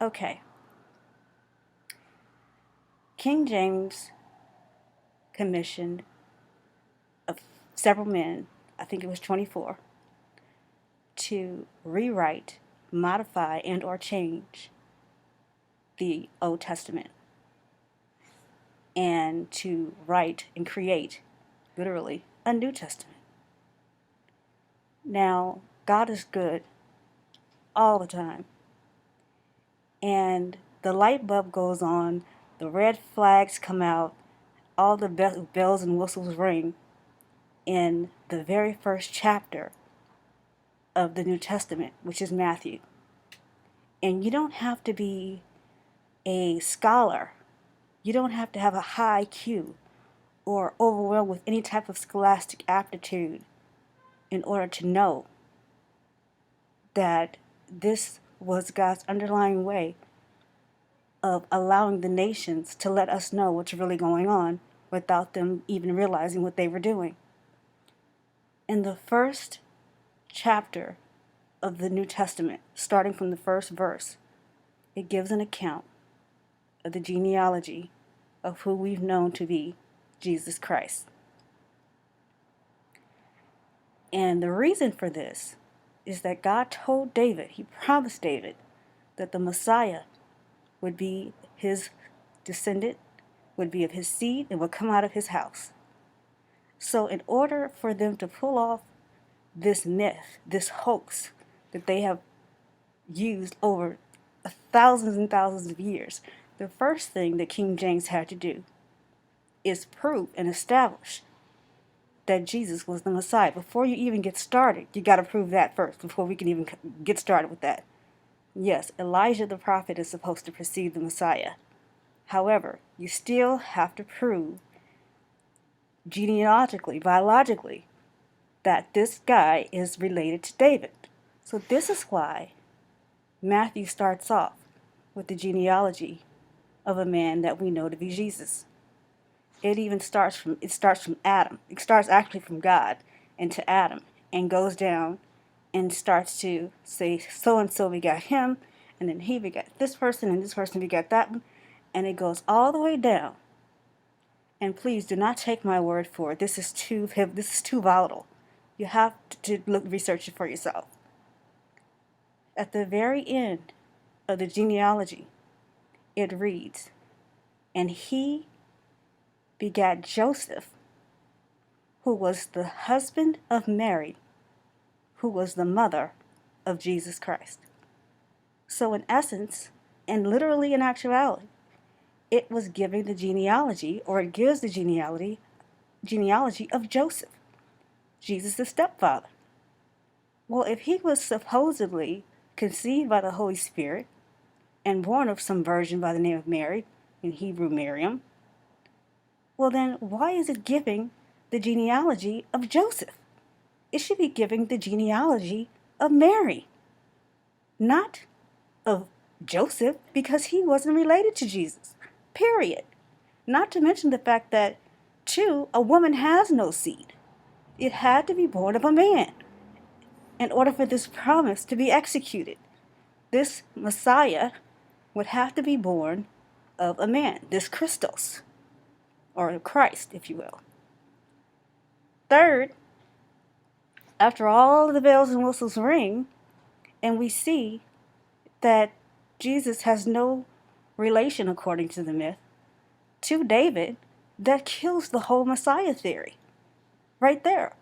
Okay. King James commissioned several men, I think it was 24, to rewrite, modify, and or change the Old Testament and to write and create, literally, a New Testament. Now, God is good all the time. And the light bulb goes on, the red flags come out, all the bells and whistles ring in the very first chapter of the New Testament, which is Matthew. And you don't have to be a scholar. You don't have to have a high IQ or overwhelmed with any type of scholastic aptitude in order to know that this was God's underlying way of allowing the nations to let us know what's really going on without them even realizing what they were doing. In the first chapter of the New Testament, starting from the first verse, it gives an account of the genealogy of who we've known to be Jesus Christ. And the reason for this is that God told David, he promised David, that the Messiah would be his descendant, would be of his seed, and would come out of his house. So in order for them to pull off this myth, this hoax that they have used over thousands and thousands of years, the first thing that King James had to do is prove and establish that Jesus was the Messiah. Before you even get started, you got to prove that first before we can even get started with that. Yes, Elijah the prophet is supposed to precede the Messiah. However, you still have to prove genealogically, biologically, that this guy is related to David. So this is why Matthew starts off with the genealogy of a man that we know to be Jesus. It starts from Adam. It starts actually from God and to Adam and goes down and starts to say so and so begat him, and then he begat this person, and this person begat that one, and it goes all the way down. And please do not take my word for it. This is too volatile. You have to research it for yourself. At the very end of the genealogy, it reads, and he begat Joseph, who was the husband of Mary, who was the mother of Jesus Christ. So in essence, and literally in actuality, it was giving the genealogy, or it gives the genealogy of Joseph, Jesus' stepfather. Well, if he was supposedly conceived by the Holy Spirit and born of some virgin by the name of Mary, in Hebrew Miriam, well then why is it giving the genealogy of Joseph? It should be giving the genealogy of Mary, not of Joseph, because he wasn't related to Jesus, period. Not to mention the fact that, two, a woman has no seed. It had to be born of a man in order for this promise to be executed. This Messiah would have to be born of a man, this Christos, or Christ, if you will. Third, after all of the bells and whistles ring, and we see that Jesus has no relation, according to the myth, to David, that kills the whole Messiah theory right there.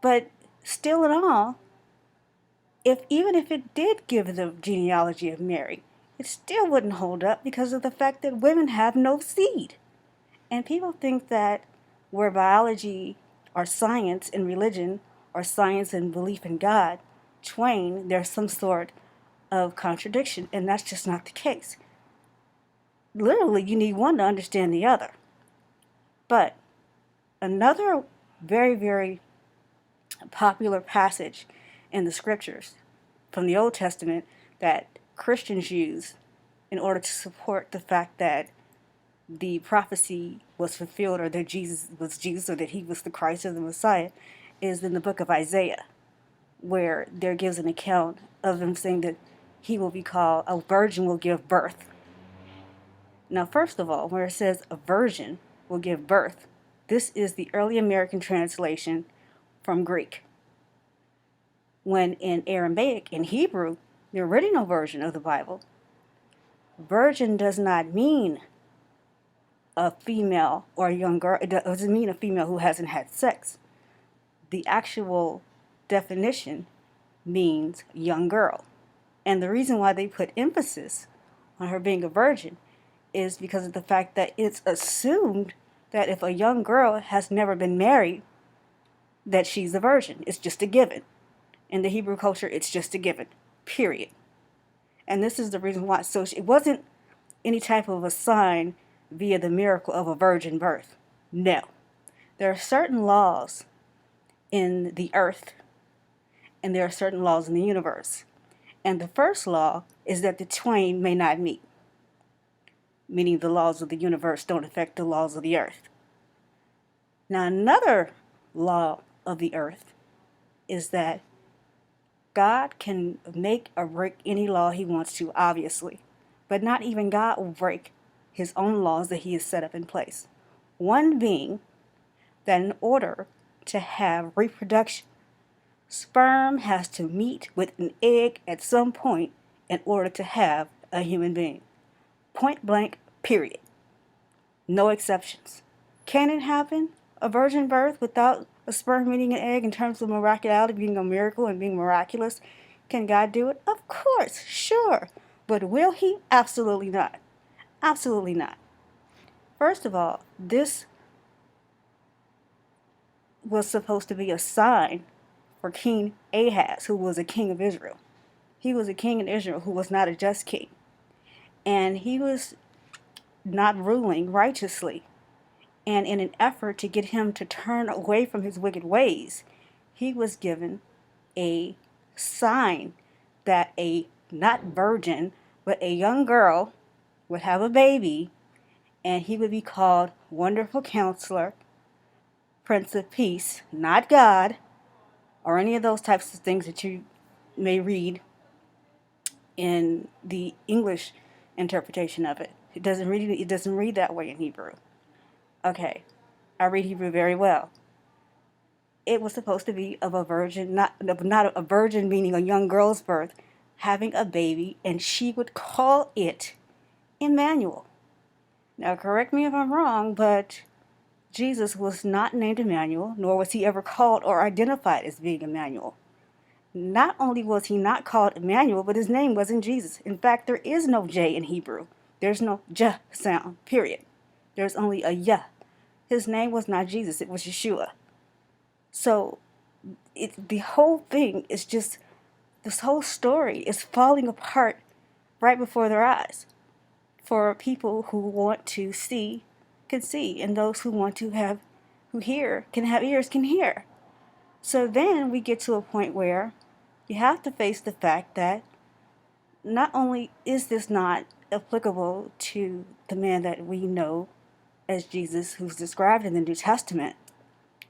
But still in all, even if it did give the genealogy of Mary, it still wouldn't hold up because of the fact that women have no seed. And people think that where biology or science and religion or science and belief in God twain, there's some sort of contradiction, and that's just not the case. Literally, you need one to understand the other. But another very, very popular passage in the scriptures from the Old Testament that Christians use in order to support the fact that the prophecy was fulfilled, or that Jesus was Jesus, or that he was the Christ or the Messiah, is in the book of Isaiah, where there gives an account of them saying that he will be called, a virgin will give birth. Now, first of all, where it says a virgin will give birth, this is the early American translation from Greek. When in Aramaic, in Hebrew, the original version of the Bible, virgin does not mean a female or a young girl. It doesn't mean a female who hasn't had sex. The actual definition means young girl. And the reason why they put emphasis on her being a virgin is because of the fact that it's assumed that if a young girl has never been married, that she's a virgin. It's just a given. In the Hebrew culture, it's just a given, period. And this is the reason why. So it wasn't any type of a sign via the miracle of a virgin birth. No. There are certain laws in the earth, and there are certain laws in the universe. And the first law is that the twain may not meet, meaning the laws of the universe don't affect the laws of the earth. Now, another law of the earth is that God can make or break any law he wants to, obviously, but not even God will break his own laws that he has set up in place. One being that in order to have reproduction, sperm has to meet with an egg at some point in order to have a human being. Point blank, period. No exceptions. Can it happen, a virgin birth, without a sperm meeting an egg in terms of miraculity, being a miracle and being miraculous? Can God do it? Of course, sure. But will he? Absolutely not. Absolutely not. First of all, this was supposed to be a sign for King Ahaz, who was a king of Israel. He was a king in Israel who was not a just king. And he was not ruling righteously. And in an effort to get him to turn away from his wicked ways, he was given a sign that a not virgin, but a young girl would have a baby, and he would be called Wonderful Counselor, Prince of Peace, not God, or any of those types of things that you may read in the English interpretation of it. It doesn't read that way in Hebrew. Okay, I read Hebrew very well. It was supposed to be of a virgin, not a virgin meaning a young girl's birth, having a baby, and she would call it Emmanuel. Now, correct me if I'm wrong, but Jesus was not named Emmanuel, nor was he ever called or identified as being Emmanuel. Not only was he not called Emmanuel, but his name wasn't Jesus. In fact, there is no J in Hebrew. There's no J sound, period. There's only a Yah. His name was not Jesus, it was Yeshua. So the whole thing is just, this whole story is falling apart right before their eyes. For people who want to see, can see, and those who want to have, who hear, can have ears, can hear. So then we get to a point where you have to face the fact that not only is this not applicable to the man that we know as Jesus, who's described in the New Testament,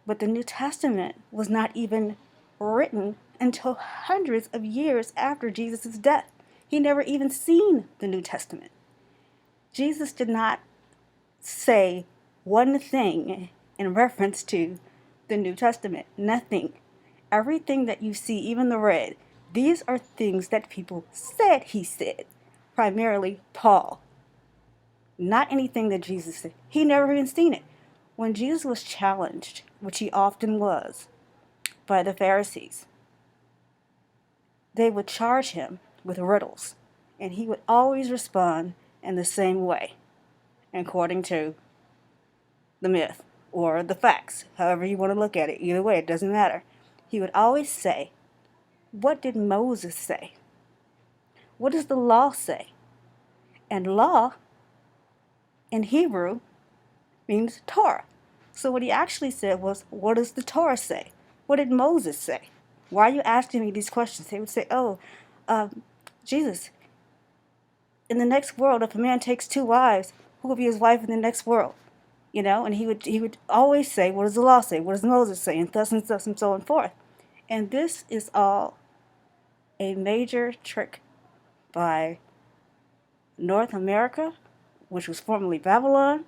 but the New Testament was not even written until hundreds of years after Jesus' death. He never even seen the New Testament. Jesus did not say one thing in reference to the New Testament. Nothing. Everything that you see, even the red, these are things that people said he said. Primarily Paul. Not anything that Jesus said. He never even seen it. When Jesus was challenged, which he often was, by the Pharisees, they would charge him with riddles, and he would always respond in the same way, according to the myth or the facts, however you want to look at it. Either way, it doesn't matter. He would always say, what did Moses say? What does the law say? And law in Hebrew means Torah. So what he actually said was, what does the Torah say? What did Moses say? Why are you asking me these questions? They would say, Jesus, in the next world, if a man takes two wives, who will be his wife in the next world? You know, and he would always say, what does the law say? What does Moses say? And thus and thus and so on forth. And this is all a major trick by North America, which was formerly Babylon,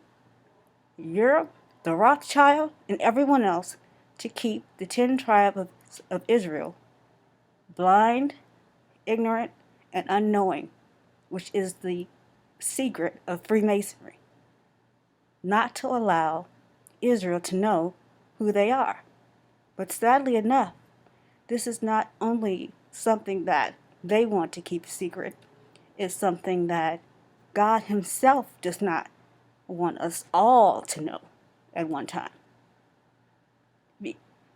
Europe, the Rothschild, and everyone else to keep the 10 tribes of Israel blind, ignorant, and unknowing, which is the secret of Freemasonry, not to allow Israel to know who they are. But sadly enough, this is not only something that they want to keep secret, it's something that God Himself does not want us all to know at one time.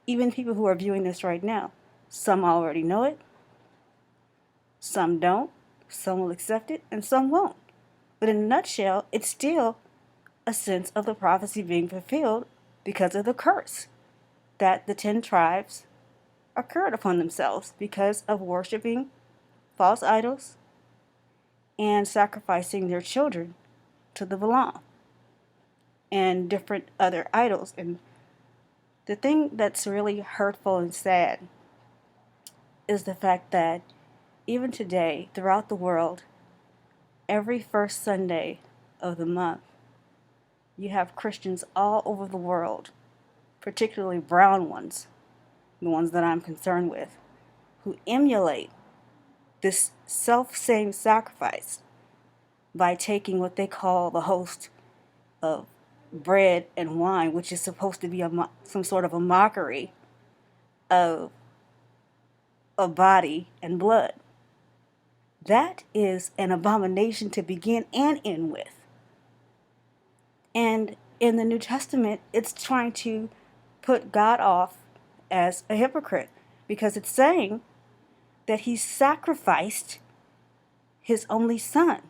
Even people who are viewing this right now, some already know it, some don't, some will accept it, and some won't. But in a nutshell, it's still a sense of the prophecy being fulfilled because of the curse that the 10 tribes occurred upon themselves because of worshiping false idols and sacrificing their children to the Balaam and different other idols. And the thing that's really hurtful and sad is the fact that even today, throughout the world, every first Sunday of the month, you have Christians all over the world, particularly brown ones, the ones that I'm concerned with, who emulate this self-same sacrifice by taking what they call the host of bread and wine, which is supposed to be some sort of a mockery of body and blood. That is an abomination to begin and end with. And in the New Testament, it's trying to put God off as a hypocrite because it's saying that He sacrificed His only Son.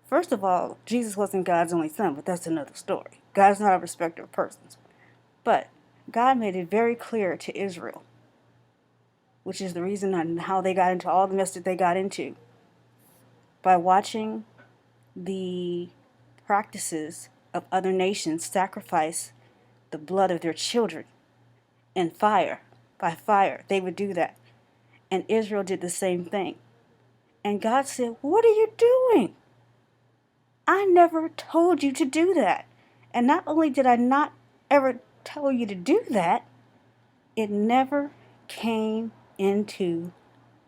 First of all, Jesus wasn't God's only Son, but that's another story. God's not a respecter of persons. But God made it very clear to Israel, which is the reason on how they got into all the mess that they got into, by watching the practices of other nations sacrifice the blood of their children and by fire. They would do that. And Israel did the same thing. And God said, "What are you doing? I never told you to do that." And not only did I not ever tell you to do that, it never came into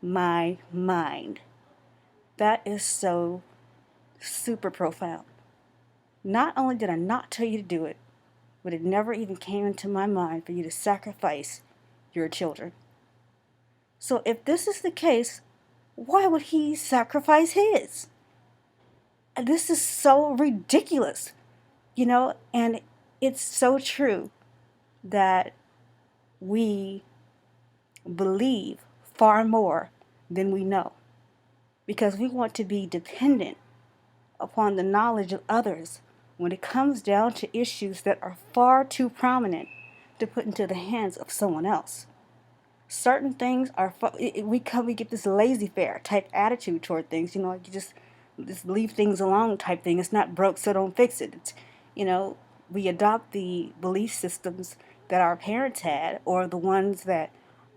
my mind. That is so super profound. Not only did I not tell you to do it, but it never even came into my mind for you to sacrifice your children. So if this is the case, why would He sacrifice His? This is so ridiculous, and it's so true that we believe far more than we know because we want to be dependent upon the knowledge of others when it comes down to issues that are far too prominent to put into the hands of someone else. Certain things are, we get this laissez-faire type attitude toward things, you just leave things alone type thing. It's not broke, so don't fix it. It's, we adopt the belief systems that our parents had or the ones that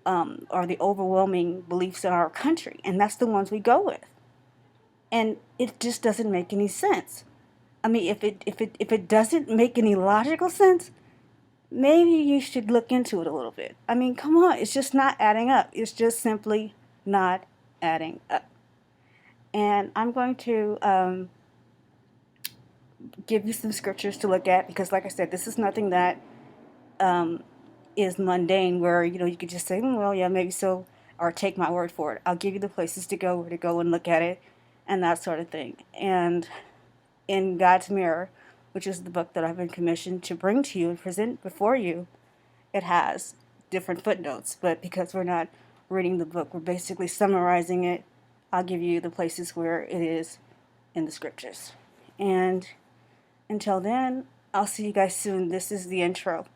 are the overwhelming beliefs in our country, and that's the ones we go with. And it just doesn't make any sense. I mean, if it doesn't make any logical sense, maybe you should look into it a little bit. I mean, come on, it's just not adding up. It's just simply not adding up. And I'm going to give you some scriptures to look at because, like I said, this is nothing that is mundane where, you could just say, well, yeah, maybe so, or take my word for it. I'll give you the places to go, where to go and look at it, and that sort of thing. And in God's Mirror, which is the book that I've been commissioned to bring to you and present before you, it has different footnotes. But because we're not reading the book, we're basically summarizing it. I'll give you the places where it is in the scriptures. And until then, I'll see you guys soon. This is the intro.